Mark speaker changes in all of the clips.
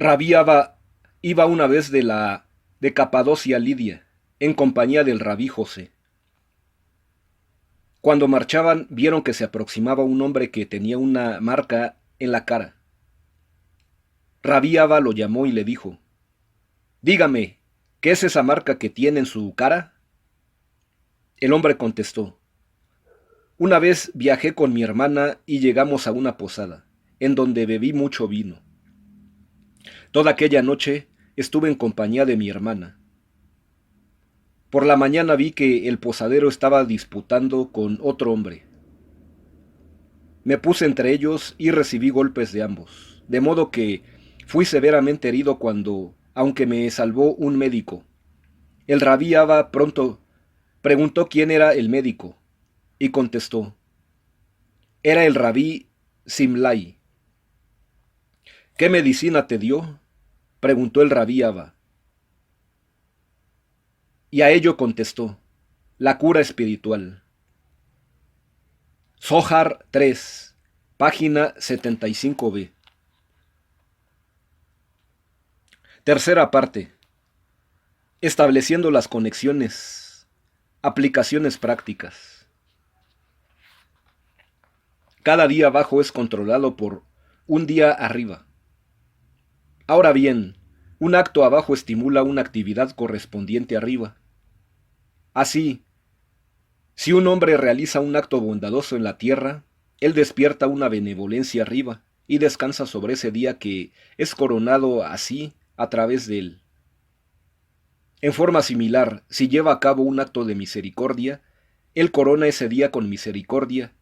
Speaker 1: Rabí Abba iba una vez de Capadocia a Lidia, en compañía del rabí José. Cuando marchaban, vieron que se aproximaba un hombre que tenía una marca en la cara. Rabí Abba lo llamó y le dijo: «Dígame, ¿qué es esa marca que tiene en su cara?». El hombre contestó: «Una vez viajé con mi hermana y llegamos a una posada, en donde bebí mucho vino. Toda aquella noche estuve en compañía de mi hermana. Por la mañana vi que el posadero estaba disputando con otro hombre. Me puse entre ellos y recibí golpes de ambos, de modo que fui severamente herido cuando, aunque me salvó un médico, el rabí Abba pronto preguntó quién era el médico, y contestó: «Era el rabí Simlai». «¿Qué medicina te dio?», preguntó el rabí Abba. Y a ello contestó: «La cura espiritual». Zohar 3, página 75b. Tercera parte. Estableciendo las conexiones. Aplicaciones prácticas. Cada día abajo es controlado por un día arriba. Ahora bien, un acto abajo estimula una actividad correspondiente arriba. Así, si un hombre realiza un acto bondadoso en la tierra, él despierta una benevolencia arriba y descansa sobre ese día que es coronado así a través de él. En forma similar, si lleva a cabo un acto de misericordia, él corona ese día con misericordia,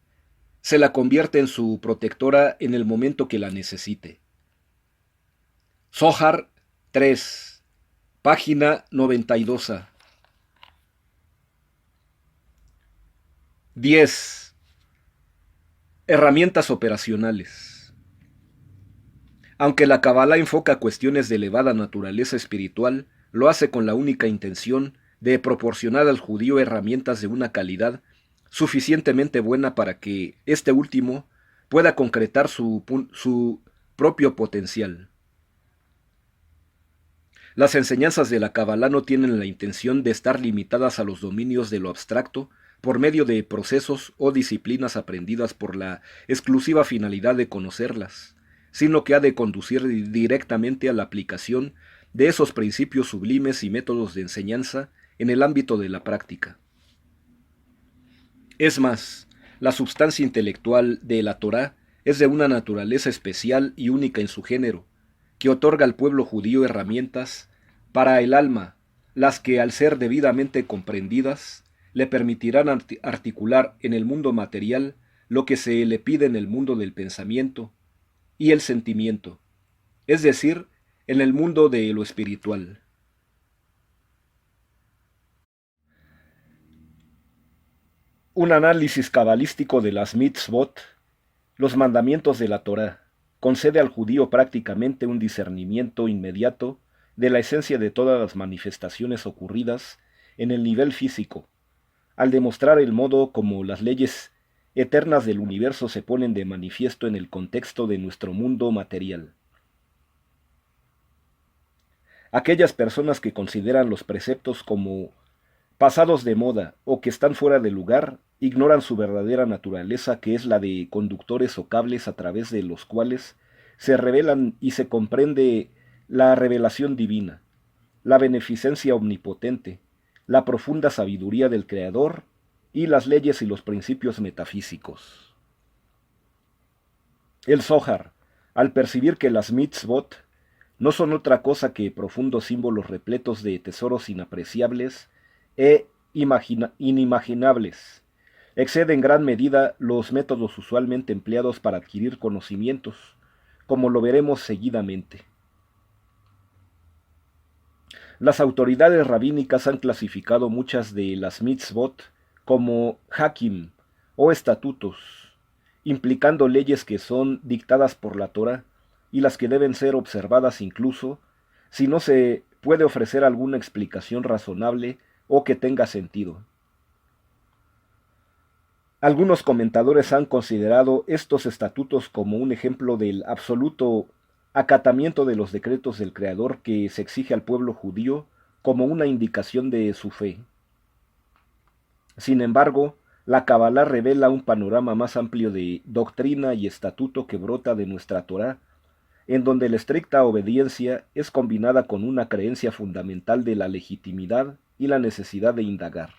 Speaker 1: se la convierte en su protectora en el momento que la necesite. Zohar 3, página 92. 10. Herramientas operacionales. Aunque la Kabbalah enfoca cuestiones de elevada naturaleza espiritual, lo hace con la única intención de proporcionar al judío herramientas de una calidad suficientemente buena para que éste último pueda concretar su propio potencial. Las enseñanzas de la Kabbalah no tienen la intención de estar limitadas a los dominios de lo abstracto por medio de procesos o disciplinas aprendidas por la exclusiva finalidad de conocerlas, sino que ha de conducir directamente a la aplicación de esos principios sublimes y métodos de enseñanza en el ámbito de la práctica. Es más, la substancia intelectual de la Torá es de una naturaleza especial y única en su género, que otorga al pueblo judío herramientas para el alma, las que, al ser debidamente comprendidas, le permitirán articular en el mundo material lo que se le pide en el mundo del pensamiento y el sentimiento, es decir, en el mundo de lo espiritual. Un análisis cabalístico de las mitzvot, los mandamientos de la Torá, concede al judío prácticamente un discernimiento inmediato de la esencia de todas las manifestaciones ocurridas en el nivel físico, al demostrar el modo como las leyes eternas del universo se ponen de manifiesto en el contexto de nuestro mundo material. Aquellas personas que consideran los preceptos como pasados de moda o que están fuera de lugar, ignoran su verdadera naturaleza, que es la de conductores o cables a través de los cuales se revelan y se comprende la revelación divina, la beneficencia omnipotente, la profunda sabiduría del Creador y las leyes y los principios metafísicos. El Zohar, al percibir que las mitzvot no son otra cosa que profundos símbolos repletos de tesoros inapreciables e inimaginables, excede en gran medida los métodos usualmente empleados para adquirir conocimientos, como lo veremos seguidamente. Las autoridades rabínicas han clasificado muchas de las mitzvot como hakim o estatutos, implicando leyes que son dictadas por la Torá y las que deben ser observadas incluso si no se puede ofrecer alguna explicación razonable o que tenga sentido. Algunos comentadores han considerado estos estatutos como un ejemplo del absoluto acatamiento de los decretos del Creador que se exige al pueblo judío como una indicación de su fe. Sin embargo, la Kabbalah revela un panorama más amplio de doctrina y estatuto que brota de nuestra Torá, en donde la estricta obediencia es combinada con una creencia fundamental de la legitimidad y la necesidad de indagar.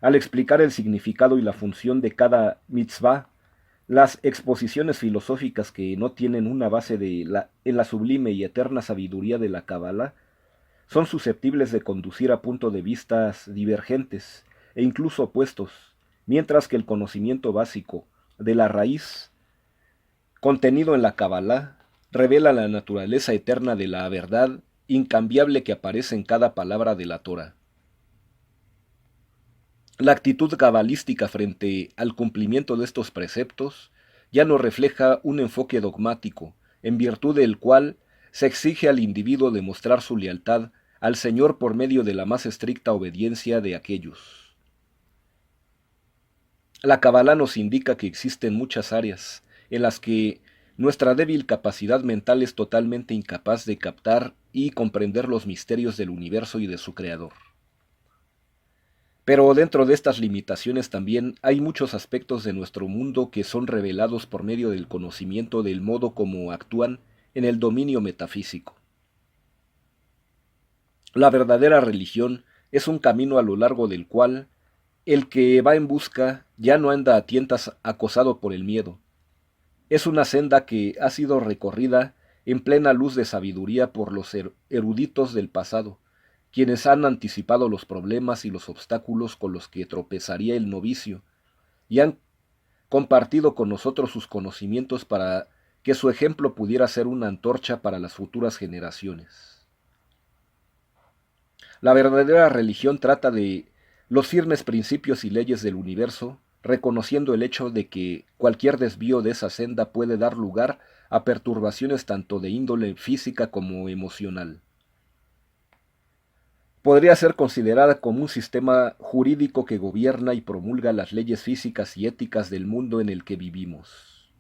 Speaker 1: Al explicar el significado y la función de cada mitzvah, las exposiciones filosóficas que no tienen una base en la sublime y eterna sabiduría de la Kabbalah son susceptibles de conducir a puntos de vistas divergentes e incluso opuestos, mientras que el conocimiento básico de la raíz contenido en la Kabbalah revela la naturaleza eterna de la verdad incambiable que aparece en cada palabra de la Torah. La actitud cabalística frente al cumplimiento de estos preceptos ya no refleja un enfoque dogmático, en virtud del cual se exige al individuo demostrar su lealtad al Señor por medio de la más estricta obediencia de aquellos. La Kabbalah nos indica que existen muchas áreas en las que nuestra débil capacidad mental es totalmente incapaz de captar y comprender los misterios del universo y de su creador. Pero dentro de estas limitaciones también hay muchos aspectos de nuestro mundo que son revelados por medio del conocimiento del modo como actúan en el dominio metafísico. La verdadera religión es un camino a lo largo del cual el que va en busca ya no anda a tientas acosado por el miedo. Es una senda que ha sido recorrida en plena luz de sabiduría por los eruditos del pasado, quienes han anticipado los problemas y los obstáculos con los que tropezaría el novicio, y han compartido con nosotros sus conocimientos para que su ejemplo pudiera ser una antorcha para las futuras generaciones. La verdadera religión trata de los firmes principios y leyes del universo, reconociendo el hecho de que cualquier desvío de esa senda puede dar lugar a perturbaciones tanto de índole física como emocional. Podría ser considerada como un sistema jurídico que gobierna y promulga las leyes físicas y éticas del mundo en el que vivimos.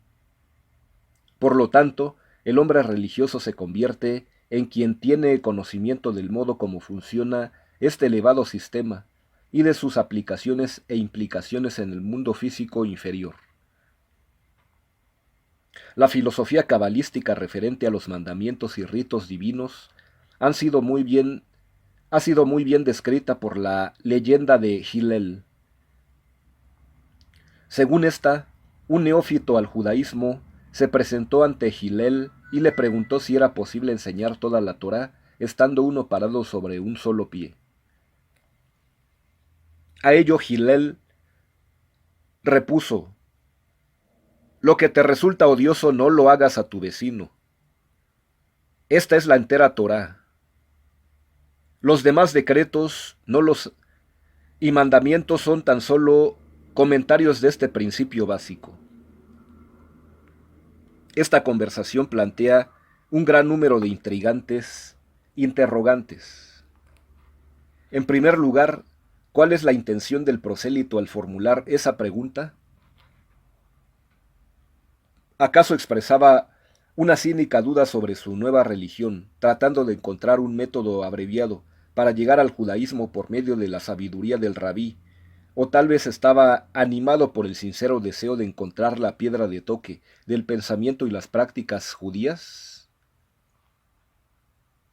Speaker 1: Por lo tanto, el hombre religioso se convierte en quien tiene conocimiento del modo como funciona este elevado sistema y de sus aplicaciones e implicaciones en el mundo físico inferior. La filosofía cabalística referente a los mandamientos y ritos divinos ha sido muy bien descrita por la leyenda de Hillel. Según esta, un neófito al judaísmo se presentó ante Hillel y le preguntó si era posible enseñar toda la Torá estando uno parado sobre un solo pie. A ello Hillel repuso: lo que te resulta odioso no lo hagas a tu vecino. Esta es la entera Torá. Los demás decretos y mandamientos son tan solo comentarios de este principio básico. Esta conversación plantea un gran número de intrigantes interrogantes. En primer lugar, ¿cuál es la intención del prosélito al formular esa pregunta? ¿Acaso expresaba una cínica duda sobre su nueva religión, tratando de encontrar un método abreviado para llegar al judaísmo por medio de la sabiduría del rabí, o tal vez estaba animado por el sincero deseo de encontrar la piedra de toque del pensamiento y las prácticas judías?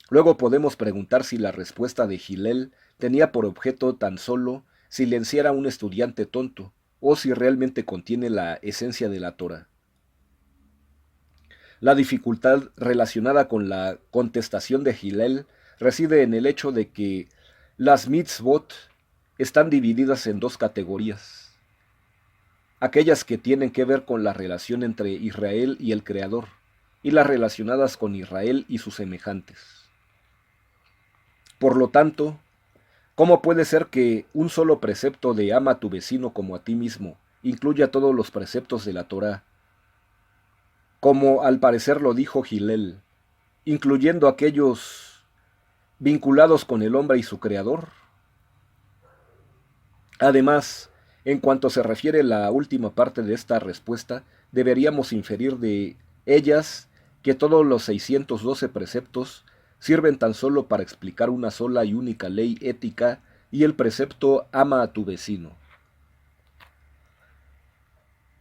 Speaker 1: Luego podemos preguntar si la respuesta de Hillel tenía por objeto tan solo silenciar a un estudiante tonto, o si realmente contiene la esencia de la Torá. La dificultad relacionada con la contestación de Hillel reside en el hecho de que las mitzvot están divididas en dos categorías: aquellas que tienen que ver con la relación entre Israel y el Creador, y las relacionadas con Israel y sus semejantes. Por lo tanto, ¿cómo puede ser que un solo precepto de ama a tu vecino como a ti mismo incluya todos los preceptos de la Torá, como al parecer lo dijo Hillel, incluyendo aquellos vinculados con el hombre y su creador? Además, en cuanto se refiere a la última parte de esta respuesta, deberíamos inferir de Ellas, que todos los 612 preceptos sirven tan solo para explicar una sola y única ley ética, y el precepto ama a tu vecino.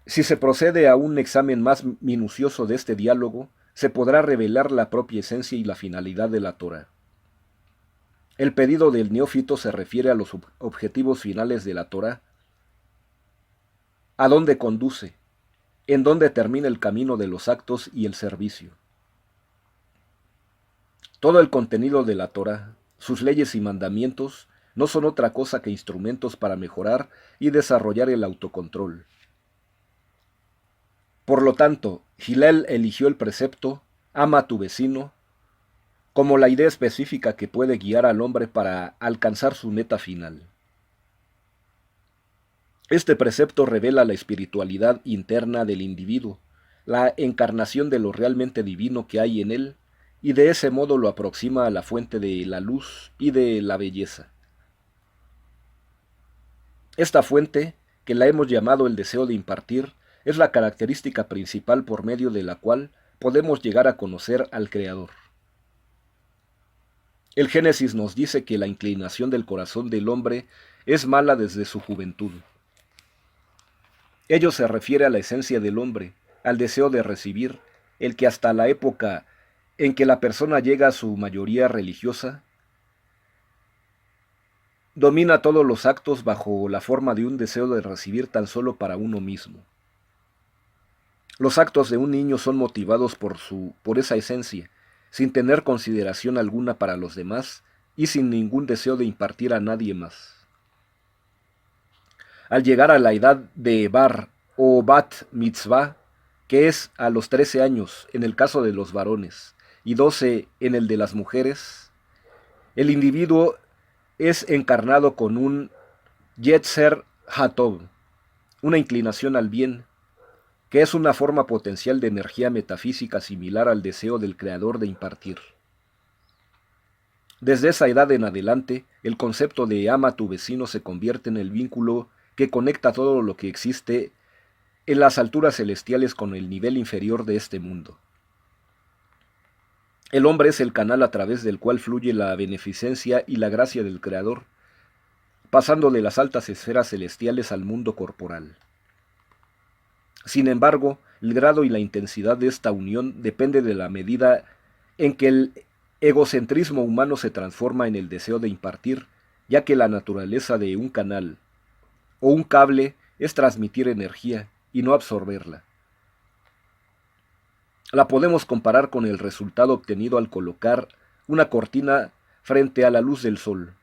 Speaker 1: Si se procede a un examen más minucioso de este diálogo, se podrá revelar la propia esencia y la finalidad de la Torá. El pedido del neófito se refiere a los objetivos finales de la Torá. ¿A dónde conduce? ¿En dónde termina el camino de los actos y el servicio? Todo el contenido de la Torá, sus leyes y mandamientos, no son otra cosa que instrumentos para mejorar y desarrollar el autocontrol. Por lo tanto, Hillel eligió el precepto, ama a tu vecino, como la idea específica que puede guiar al hombre para alcanzar su meta final. Este precepto revela la espiritualidad interna del individuo, la encarnación de lo realmente divino que hay en él, y de ese modo lo aproxima a la fuente de la luz y de la belleza. Esta fuente, que la hemos llamado el deseo de impartir, es la característica principal por medio de la cual podemos llegar a conocer al Creador. El Génesis nos dice que la inclinación del corazón del hombre es mala desde su juventud. Ello se refiere a la esencia del hombre, al deseo de recibir, el que hasta la época en que la persona llega a su mayoría religiosa, domina todos los actos bajo la forma de un deseo de recibir tan solo para uno mismo. Los actos de un niño son motivados por esa esencia, sin tener consideración alguna para los demás y sin ningún deseo de impartir a nadie más. Al llegar a la edad de bar o bat mitzvah, que es a los 13 años en el caso de los varones y 12 en el de las mujeres, el individuo es encarnado con un Yetzer Hatov, una inclinación al bien, que es una forma potencial de energía metafísica similar al deseo del Creador de impartir. Desde esa edad en adelante, el concepto de ama a tu vecino se convierte en el vínculo que conecta todo lo que existe en las alturas celestiales con el nivel inferior de este mundo. El hombre es el canal a través del cual fluye la beneficencia y la gracia del Creador, pasando de las altas esferas celestiales al mundo corporal. Sin embargo, el grado y la intensidad de esta unión depende de la medida en que el egocentrismo humano se transforma en el deseo de impartir, ya que la naturaleza de un canal o un cable es transmitir energía y no absorberla. La podemos comparar con el resultado obtenido al colocar una cortina frente a la luz del sol.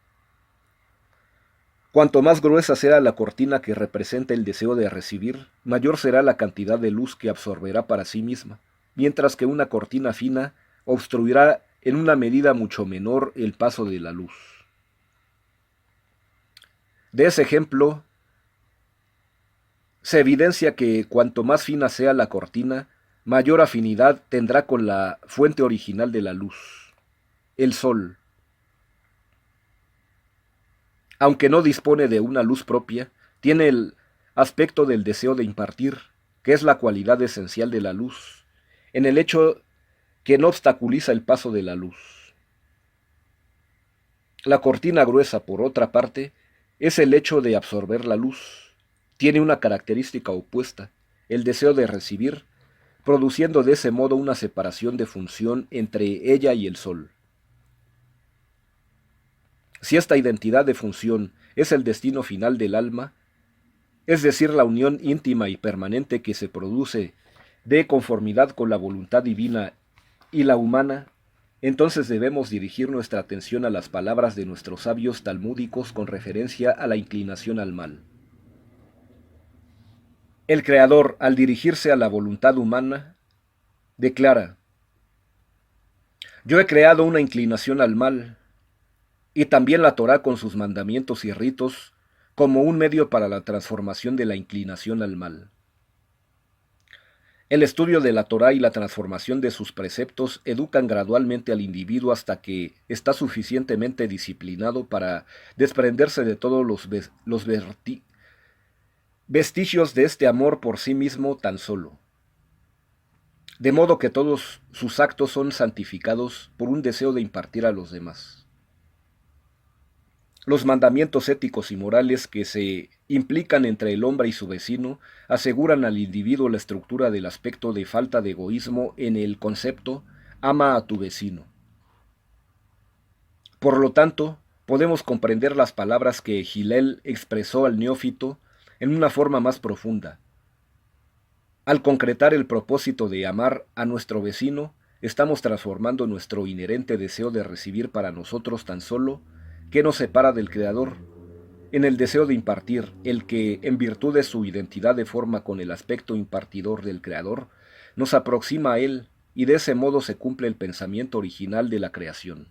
Speaker 1: Cuanto más gruesa sea la cortina que representa el deseo de recibir, mayor será la cantidad de luz que absorberá para sí misma, mientras que una cortina fina obstruirá en una medida mucho menor el paso de la luz. De ese ejemplo, se evidencia que cuanto más fina sea la cortina, mayor afinidad tendrá con la fuente original de la luz, el sol. Aunque no dispone de una luz propia, tiene el aspecto del deseo de impartir, que es la cualidad esencial de la luz, en el hecho que no obstaculiza el paso de la luz. La cortina gruesa, por otra parte, es el hecho de absorber la luz. Tiene una característica opuesta, el deseo de recibir, produciendo de ese modo una separación de función entre ella y el sol. Si esta identidad de función es el destino final del alma, es decir, la unión íntima y permanente que se produce de conformidad con la voluntad divina y la humana, entonces debemos dirigir nuestra atención a las palabras de nuestros sabios talmúdicos con referencia a la inclinación al mal. El Creador, al dirigirse a la voluntad humana, declara: yo he creado una inclinación al mal, y también la Torá con sus mandamientos y ritos como un medio para la transformación de la inclinación al mal. El estudio de la Torá y la transformación de sus preceptos educan gradualmente al individuo hasta que está suficientemente disciplinado para desprenderse de todos los vestigios de este amor por sí mismo tan solo. de modo que todos sus actos son santificados por un deseo de impartir a los demás. Los mandamientos éticos y morales que se implican entre el hombre y su vecino aseguran al individuo la estructura del aspecto de falta de egoísmo en el concepto ama a tu vecino. Por lo tanto, podemos comprender las palabras que Hillel expresó al neófito en una forma más profunda. Al concretar el propósito de amar a nuestro vecino, estamos transformando nuestro inherente deseo de recibir para nosotros tan solo que nos separa del Creador, en el deseo de impartir, el que, en virtud de su identidad de forma con el aspecto impartidor del Creador, nos aproxima a Él, y de ese modo se cumple el pensamiento original de la creación.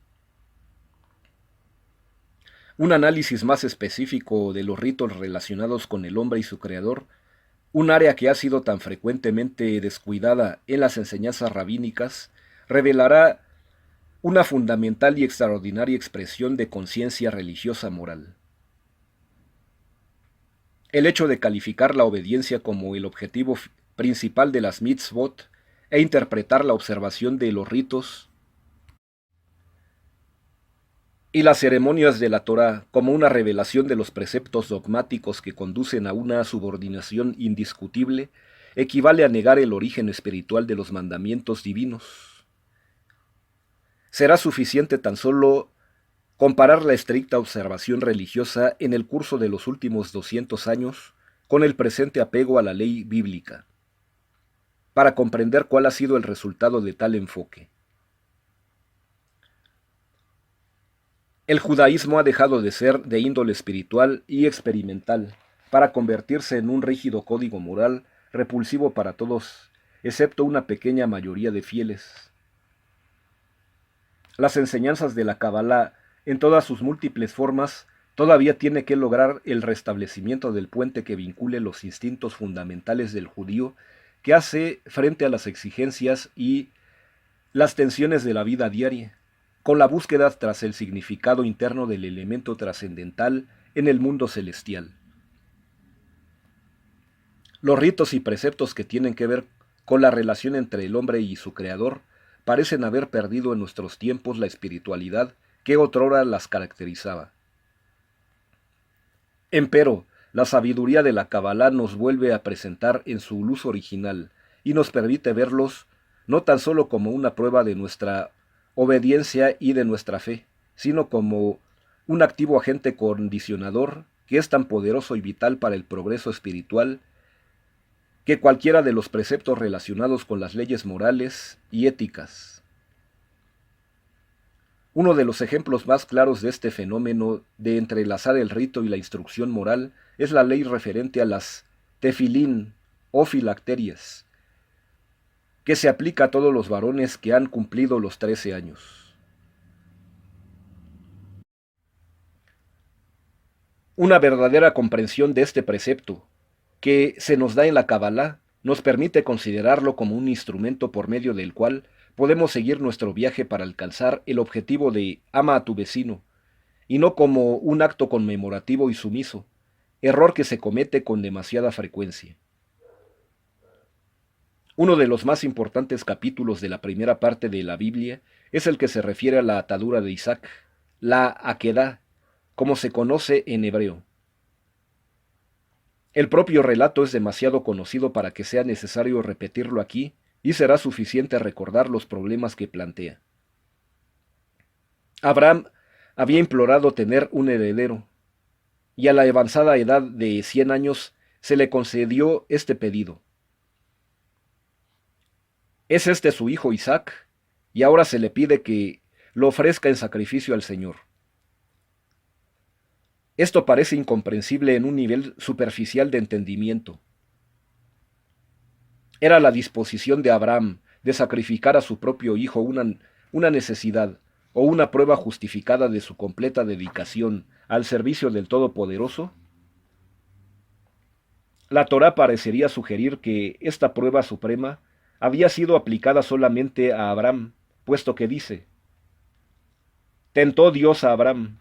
Speaker 1: Un análisis más específico de los ritos relacionados con el hombre y su Creador, un área que ha sido tan frecuentemente descuidada en las enseñanzas rabínicas, revelará una fundamental y extraordinaria expresión de conciencia religiosa moral. El hecho de calificar la obediencia como el objetivo principal de las mitzvot e interpretar la observación de los ritos y las ceremonias de la Torá como una revelación de los preceptos dogmáticos que conducen a una subordinación indiscutible equivale a negar el origen espiritual de los mandamientos divinos. Será suficiente tan solo comparar la estricta observación religiosa en el curso de los últimos 200 años con el presente apego a la ley bíblica, para comprender cuál ha sido el resultado de tal enfoque. El judaísmo ha dejado de ser de índole espiritual y experimental para convertirse en un rígido código moral repulsivo para todos, excepto una pequeña mayoría de fieles. Las enseñanzas de la Kabbalah, en todas sus múltiples formas, todavía tiene que lograr el restablecimiento del puente que vincule los instintos fundamentales del judío que hace frente a las exigencias y las tensiones de la vida diaria, con la búsqueda tras el significado interno del elemento trascendental en el mundo celestial. Los ritos y preceptos que tienen que ver con la relación entre el hombre y su Creador parecen haber perdido en nuestros tiempos la espiritualidad que otrora las caracterizaba. Empero, la sabiduría de la Kabbalah nos vuelve a presentar en su luz original y nos permite verlos no tan solo como una prueba de nuestra obediencia y de nuestra fe, sino como un activo agente condicionador que es tan poderoso y vital para el progreso espiritual que cualquiera de los preceptos relacionados con las leyes morales y éticas. Uno de los ejemplos más claros de este fenómeno de entrelazar el rito y la instrucción moral es la ley referente a las tefilín o filacterias, que se aplica a todos los varones que han cumplido los 13 años. Una verdadera comprensión de este precepto, que se nos da en la Kabbalah, nos permite considerarlo como un instrumento por medio del cual podemos seguir nuestro viaje para alcanzar el objetivo de ama a tu vecino, y no como un acto conmemorativo y sumiso, error que se comete con demasiada frecuencia. Uno de los más importantes capítulos de la primera parte de la Biblia es el que se refiere a la atadura de Isaac, la Akedah, como se conoce en hebreo. El propio relato es demasiado conocido para que sea necesario repetirlo aquí, y será suficiente recordar los problemas que plantea. Abraham había implorado tener un heredero, y a la avanzada edad de 100 años se le concedió este pedido. Es este su hijo Isaac, y ahora se le pide que lo ofrezca en sacrificio al Señor. Esto parece incomprensible en un nivel superficial de entendimiento. Era la disposición de Abraham de sacrificar a su propio hijo una necesidad o una prueba justificada de su completa dedicación al servicio del Todopoderoso. La Torá parecería sugerir que esta prueba suprema había sido aplicada solamente a Abraham, puesto que dice: tentó Dios a Abraham.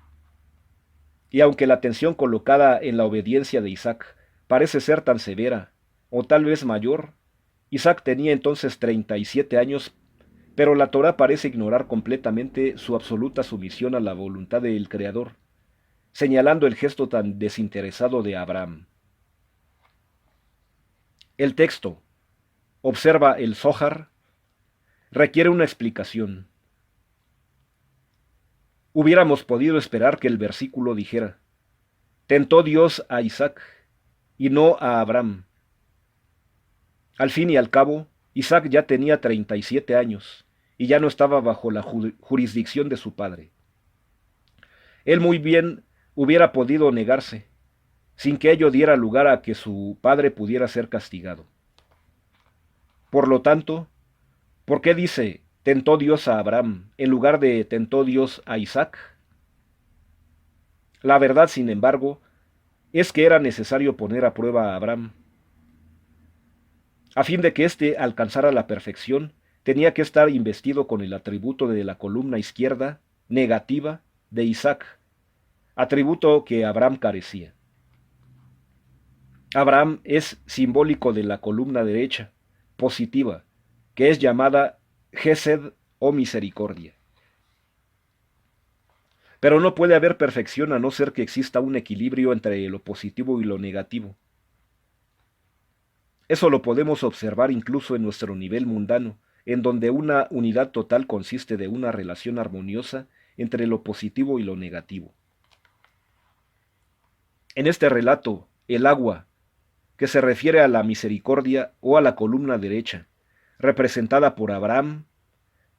Speaker 1: Y aunque la atención colocada en la obediencia de Isaac parece ser tan severa, o tal vez mayor, Isaac tenía entonces 37 años, pero la Torá parece ignorar completamente su absoluta sumisión a la voluntad del Creador, señalando el gesto tan desinteresado de Abraham. El texto, observa el Zohar, requiere una explicación. Hubiéramos podido esperar que el versículo dijera: tentó Dios a Isaac y no a Abraham. Al fin y al cabo, Isaac ya tenía 37 años y ya no estaba bajo la jurisdicción de su padre. Él muy bien hubiera podido negarse, sin que ello diera lugar a que su padre pudiera ser castigado. Por lo tanto, ¿por qué dice tentó Dios a Abraham en lugar de tentó Dios a Isaac? La verdad, sin embargo, es que era necesario poner a prueba a Abraham. A fin de que éste alcanzara la perfección, tenía que estar investido con el atributo de la columna izquierda, negativa, de Isaac, atributo que Abraham carecía. Abraham es simbólico de la columna derecha, positiva, que es llamada Gesed o misericordia. Pero no puede haber perfección a no ser que exista un equilibrio entre lo positivo y lo negativo. Eso lo podemos observar incluso en nuestro nivel mundano, en donde una unidad total consiste de una relación armoniosa entre lo positivo y lo negativo. En este relato, el agua, que se refiere a la misericordia o a la columna derecha, representada por Abraham,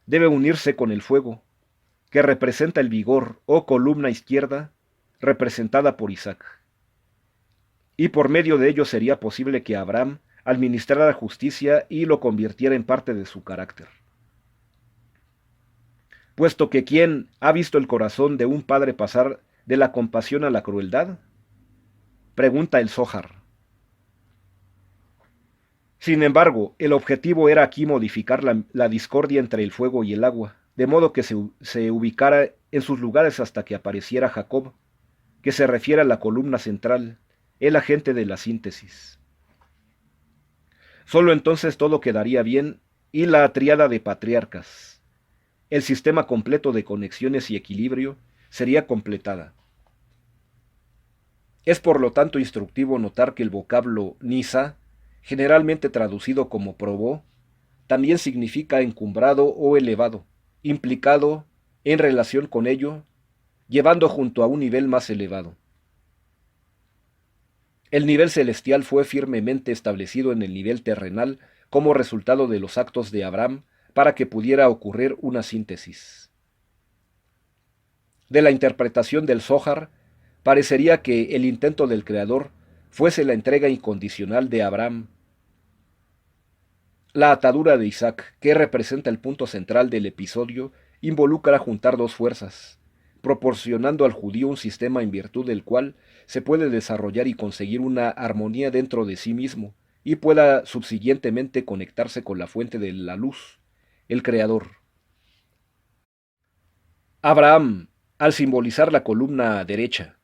Speaker 1: debe unirse con el fuego, que representa el vigor o columna izquierda, representada por Isaac. Y por medio de ello sería posible que Abraham administrara justicia y lo convirtiera en parte de su carácter. Puesto que ¿quién ha visto el corazón de un padre pasar de la compasión a la crueldad? Pregunta el Zohar. Sin embargo, el objetivo era aquí modificar la discordia entre el fuego y el agua, de modo que se ubicara en sus lugares hasta que apareciera Jacob, que se refiere a la columna central, el agente de la síntesis. Solo entonces todo quedaría bien y la tríada de patriarcas, el sistema completo de conexiones y equilibrio, sería completada. Es por lo tanto instructivo notar que el vocablo Nisa, generalmente traducido como probó, también significa encumbrado o elevado, implicado en relación con ello, llevando junto a un nivel más elevado. El nivel celestial fue firmemente establecido en el nivel terrenal como resultado de los actos de Abraham para que pudiera ocurrir una síntesis. De la interpretación del Zohar, parecería que el intento del Creador fuese la entrega incondicional de Abraham. La atadura de Isaac, que representa el punto central del episodio, involucra juntar dos fuerzas, proporcionando al judío un sistema en virtud del cual se puede desarrollar y conseguir una armonía dentro de sí mismo, y pueda subsiguientemente conectarse con la fuente de la luz, el Creador. Abraham, al simbolizar la columna derecha,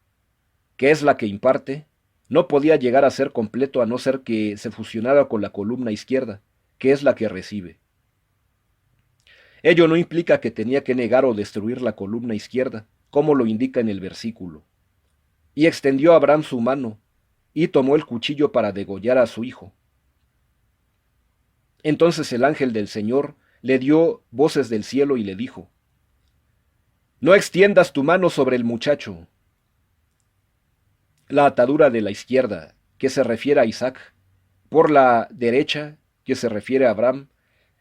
Speaker 1: que es la que imparte, no podía llegar a ser completo a no ser que se fusionara con la columna izquierda, que es la que recibe. Ello no implica que tenía que negar o destruir la columna izquierda, como lo indica en el versículo. Y extendió a Abraham su mano, y tomó el cuchillo para degollar a su hijo. Entonces el ángel del Señor le dio voces del cielo y le dijo: «No extiendas tu mano sobre el muchacho». La atadura de la izquierda, que se refiere a Isaac, por la derecha, que se refiere a Abraham,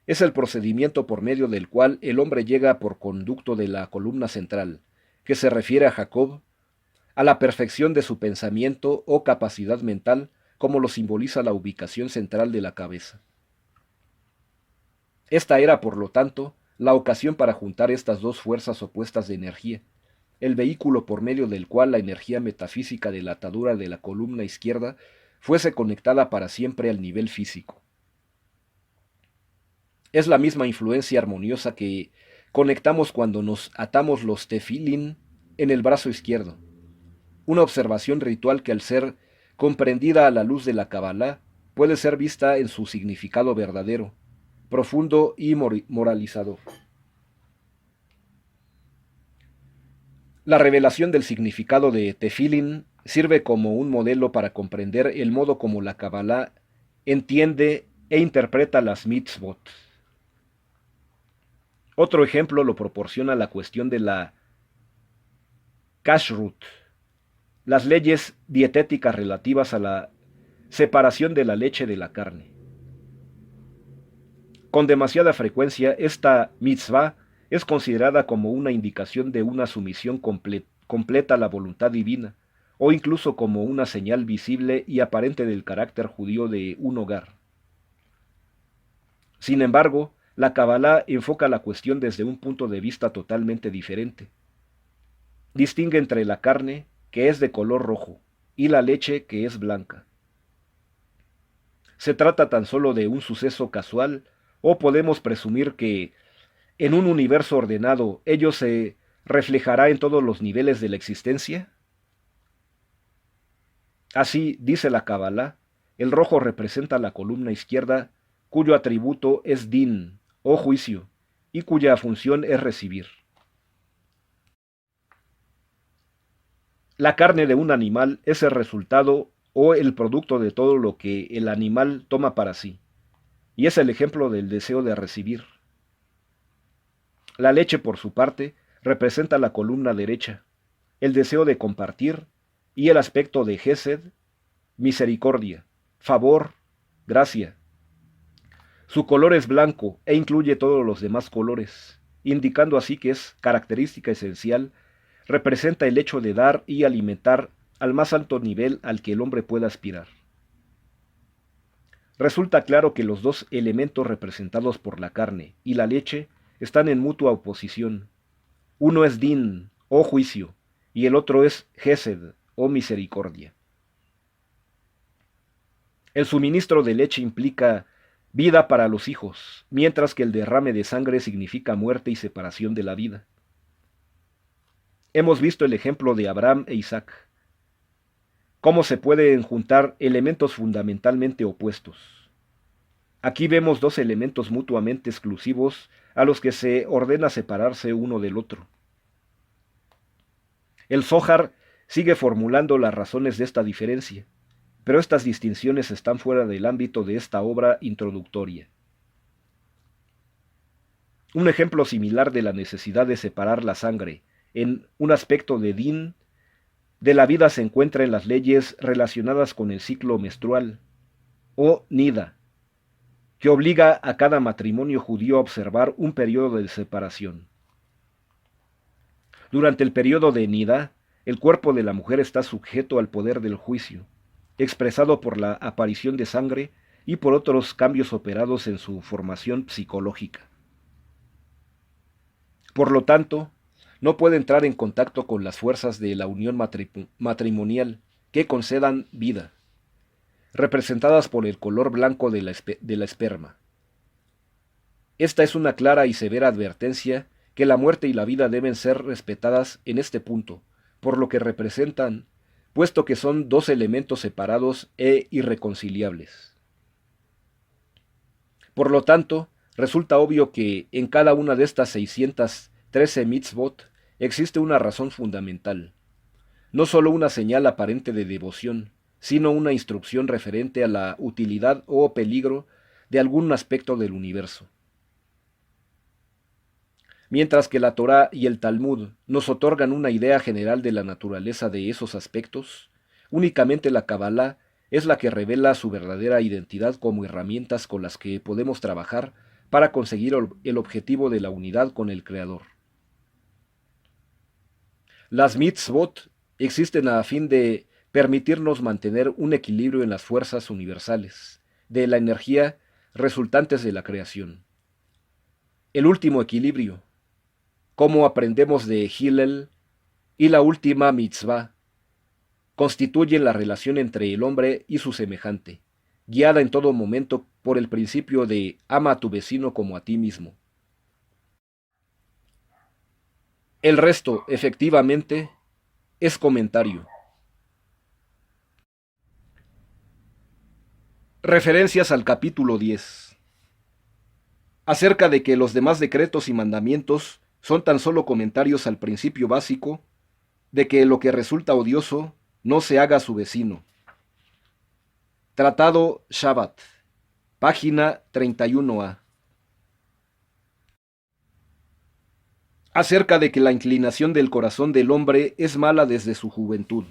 Speaker 1: es el procedimiento por medio del cual el hombre llega por conducto de la columna central, que se refiere a Jacob, a la perfección de su pensamiento o capacidad mental, como lo simboliza la ubicación central de la cabeza. Esta era, por lo tanto, la ocasión para juntar estas dos fuerzas opuestas de energía, el vehículo por medio del cual la energía metafísica de la atadura de la columna izquierda fuese conectada para siempre al nivel físico. Es la misma influencia armoniosa que conectamos cuando nos atamos los tefilín en el brazo izquierdo, una observación ritual que al ser comprendida a la luz de la Kabbalah puede ser vista en su significado verdadero, profundo y moralizador. La revelación del significado de tefilín sirve como un modelo para comprender el modo como la Kabbalah entiende e interpreta las mitzvot. Otro ejemplo lo proporciona la cuestión de la kashrut, las leyes dietéticas relativas a la separación de la leche de la carne. Con demasiada frecuencia, esta mitzvah es considerada como una indicación de una sumisión completa a la voluntad divina, o incluso como una señal visible y aparente del carácter judío de un hogar. Sin embargo, la Kabbalah enfoca la cuestión desde un punto de vista totalmente diferente. Distingue entre la carne, que es de color rojo, y la leche, que es blanca. ¿Se trata tan solo de un suceso casual, o podemos presumir que, en un universo ordenado, ello se reflejará en todos los niveles de la existencia? Así, dice la Kabbalah, el rojo representa la columna izquierda, cuyo atributo es din, o juicio, y cuya función es recibir. La carne de un animal es el resultado o el producto de todo lo que el animal toma para sí, y es el ejemplo del deseo de recibir. La leche, por su parte, representa la columna derecha, el deseo de compartir y el aspecto de Gesed, misericordia, favor, gracia. Su color es blanco e incluye todos los demás colores, indicando así que es característica esencial, representa el hecho de dar y alimentar al más alto nivel al que el hombre pueda aspirar. Resulta claro que los dos elementos representados por la carne y la leche están en mutua oposición. Uno es din, o juicio, y el otro es gesed, o misericordia. El suministro de leche implica vida para los hijos, mientras que el derrame de sangre significa muerte y separación de la vida. Hemos visto el ejemplo de Abraham e Isaac. Cómo se pueden juntar elementos fundamentalmente opuestos. Aquí vemos dos elementos mutuamente exclusivos a los que se ordena separarse uno del otro. El Zohar sigue formulando las razones de esta diferencia, pero estas distinciones están fuera del ámbito de esta obra introductoria. Un ejemplo similar de la necesidad de separar la sangre en un aspecto de din de la vida se encuentra en las leyes relacionadas con el ciclo menstrual, o nida, que obliga a cada matrimonio judío a observar un periodo de separación. Durante el periodo de nida, el cuerpo de la mujer está sujeto al poder del juicio, expresado por la aparición de sangre y por otros cambios operados en su formación psicológica. Por lo tanto, no puede entrar en contacto con las fuerzas de la unión matrimonial que concedan vida, representadas por el color blanco de la esperma. Esta es una clara y severa advertencia que la muerte y la vida deben ser respetadas en este punto, por lo que representan, puesto que son dos elementos separados e irreconciliables. Por lo tanto, resulta obvio que en cada una de estas 613 mitzvot existe una razón fundamental, no solo una señal aparente de devoción, sino una instrucción referente a la utilidad o peligro de algún aspecto del universo. Mientras que la Torá y el Talmud nos otorgan una idea general de la naturaleza de esos aspectos, únicamente la Kabbalah es la que revela su verdadera identidad como herramientas con las que podemos trabajar para conseguir el objetivo de la unidad con el Creador. Las mitzvot existen a fin de permitirnos mantener un equilibrio en las fuerzas universales, de la energía resultantes de la creación. El último equilibrio, como aprendemos de Hillel, y la última mitzvah, constituyen la relación entre el hombre y su semejante, guiada en todo momento por el principio de ama a tu vecino como a ti mismo. El resto, efectivamente, es comentario. Referencias al capítulo 10. Acerca de que los demás decretos y mandamientos son tan solo comentarios al principio básico de que lo que resulta odioso no se haga a su vecino. Tratado Shabbat, página 31a. Acerca de que la inclinación del corazón del hombre es mala desde su juventud.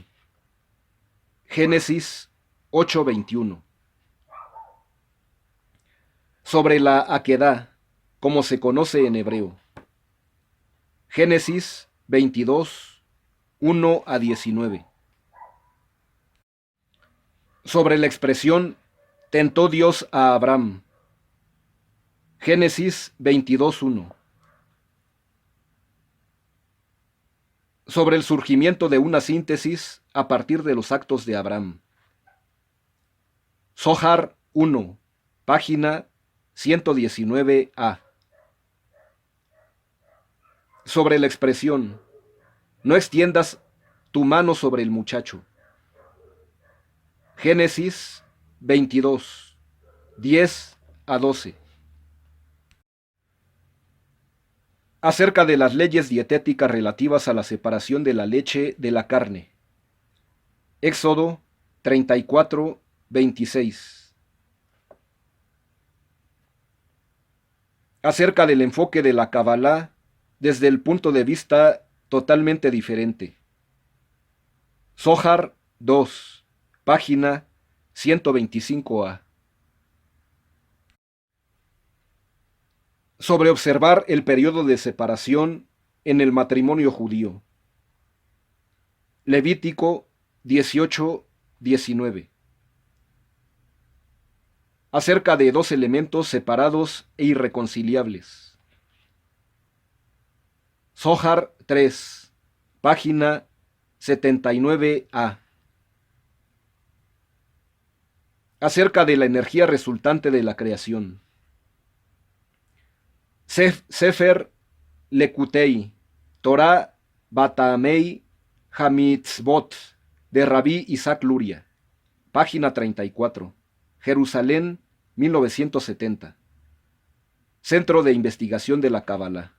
Speaker 1: Génesis 8:21. Sobre la Akedá, como se conoce en hebreo. Génesis 22, 1 a 19. Sobre la expresión tentó Dios a Abraham. Génesis 22:1. Sobre el surgimiento de una síntesis a partir de los actos de Abraham. Zohar 1, página 119a. Sobre la expresión no extiendas tu mano sobre el muchacho. Génesis 22, 10 a 12. Acerca de las leyes dietéticas relativas a la separación de la leche de la carne. Éxodo 34, 26. Acerca del enfoque de la Kabbalah desde el punto de vista totalmente diferente. Zohar 2, página 125a. Sobre observar el periodo de separación en el matrimonio judío. Levítico 18, 19. Acerca de dos elementos separados e irreconciliables. Zohar 3, página 79a. Acerca de la energía resultante de la creación. Sefer Lekutei, Torah Batamei Hamitzvot, de Rabí Isaac Luria, página 34, Jerusalén, 1970. Centro de Investigación de la Kabbalah.